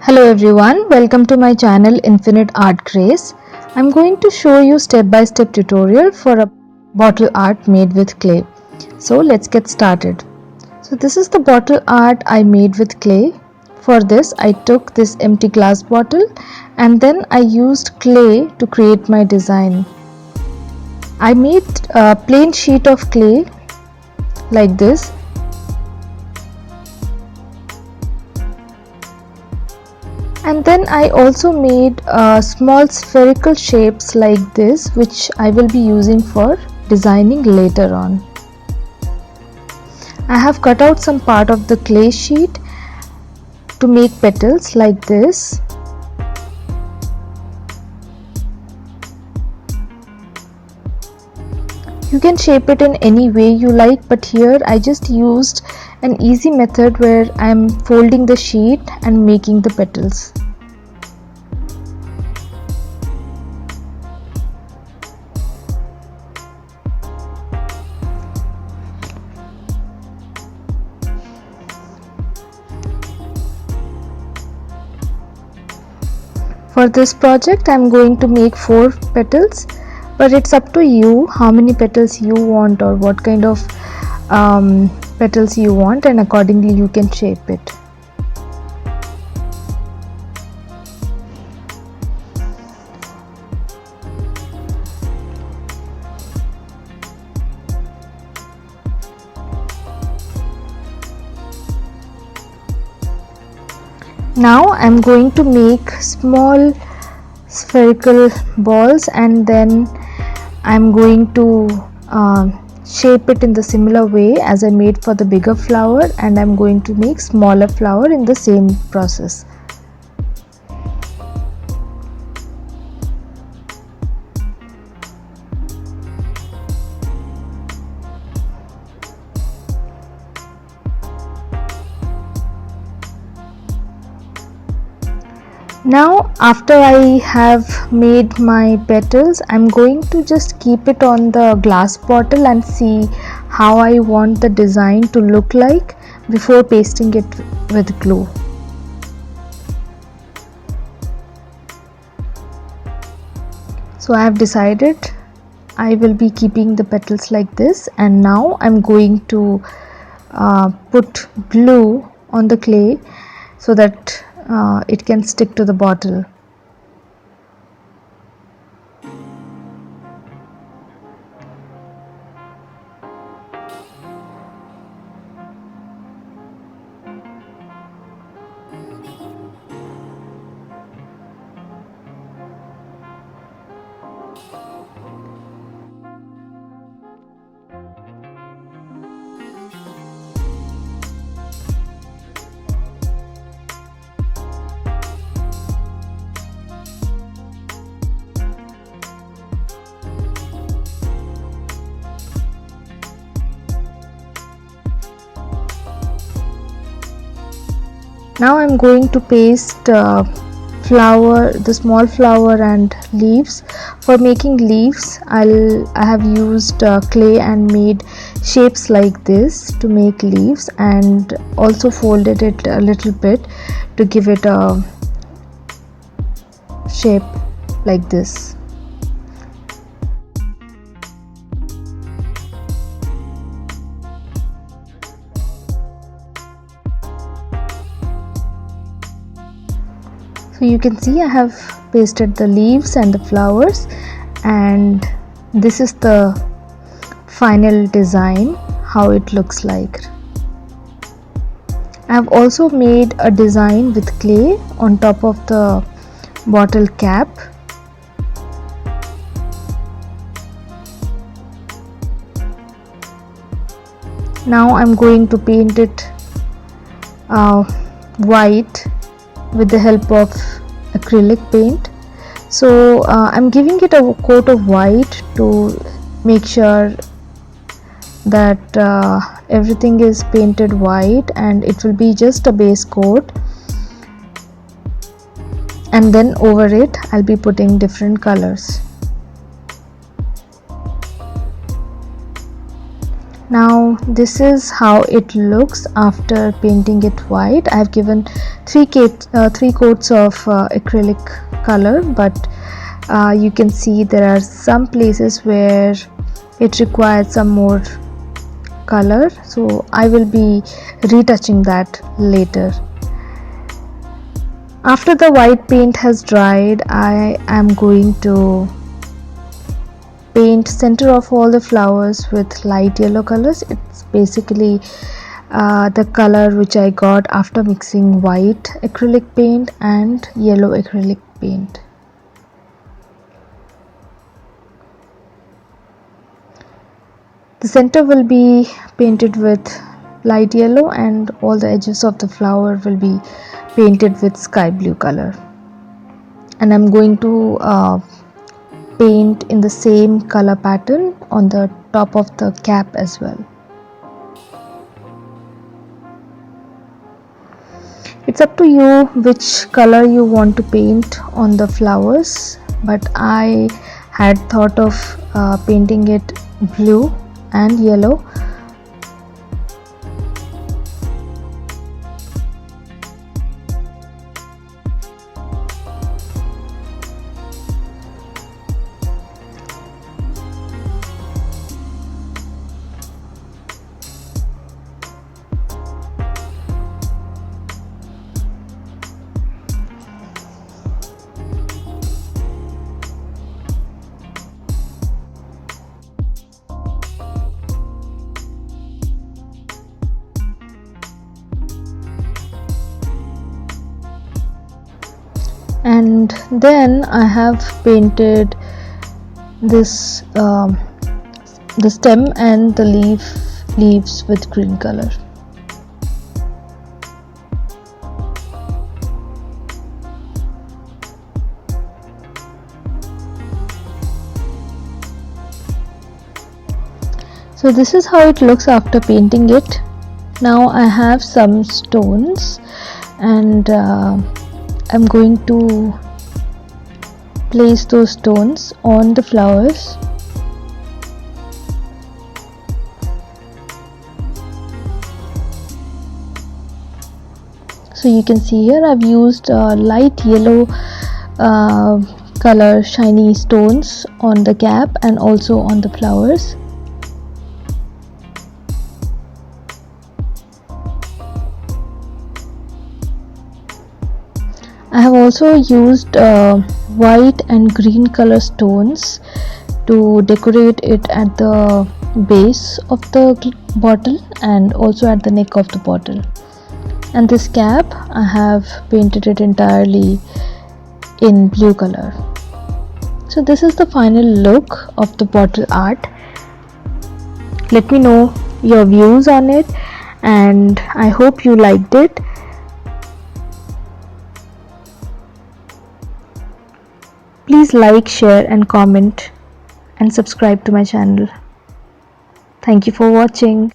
Hello everyone, welcome to my channel Infinite Art Grace. I'm going to show you step-by-step tutorial for a bottle art made with clay. So let's get started. So this is the bottle art I made with clay. For this I took this empty glass bottle and then I used clay to create my design. I made a plain sheet of clay like this. And then I also made small spherical shapes like this, which I will be using for designing later on. I have cut out some part of the clay sheet to make petals like this. You can shape it in any way you like, but here I just used an easy method where I am folding the sheet and making the petals. For this project I am going to make 4 petals, but it's up to you how many petals you want or what kind of petals you want, and accordingly you can shape it. Now I'm going to make small spherical balls, and then I'm going to shape it in the similar way as I made for the bigger flower, and I'm going to make smaller flower in the same process. Now after I have made my petals, I'm going to just keep it on the glass bottle and see how I want the design to look like before pasting it with glue. So I have decided I will be keeping the petals like this, and now I'm going to put glue on the clay so that it can stick to the bottle. Now I'm going to paste the small flower and leaves. For making leaves, I have used clay and made shapes like this to make leaves, and also folded it a little bit to give it a shape like this. So you can see I have pasted the leaves and the flowers, and this is the final design, how it looks like. I have also made a design with clay on top of the bottle cap. Now I'm going to paint it white with the help of acrylic paint. So I'm giving it a coat of white to make sure that everything is painted white, and it will be just a base coat, and then over it I'll be putting different colors. Now this is how it looks after painting it white. I have given three coats of acrylic color, but you can see there are some places where it requires some more color, so I will be retouching that later. After the white paint has dried, I am going to paint center of all the flowers with light yellow colors. It's basically the color which I got after mixing white acrylic paint and yellow acrylic paint. The center will be painted with light yellow and all the edges of the flower will be painted with sky blue color. And I'm going to paint in the same color pattern on the top of the cap as well. It's up to you which color you want to paint on the flowers, but I had thought of painting it blue and yellow. And then I have painted this the stem and the leaves with green color. So this is how it looks after painting it. Now I have some stones and I'm going to place those stones on the flowers. So you can see here I've used light yellow color shiny stones on the cap and also on the flowers. I have also used white and green color stones to decorate it at the base of the bottle and also at the neck of the bottle. And this cap, I have painted it entirely in blue color. So this is the final look of the bottle art. Let me know your views on it and I hope you liked it. Please like, share and comment and subscribe to my channel. Thank you for watching.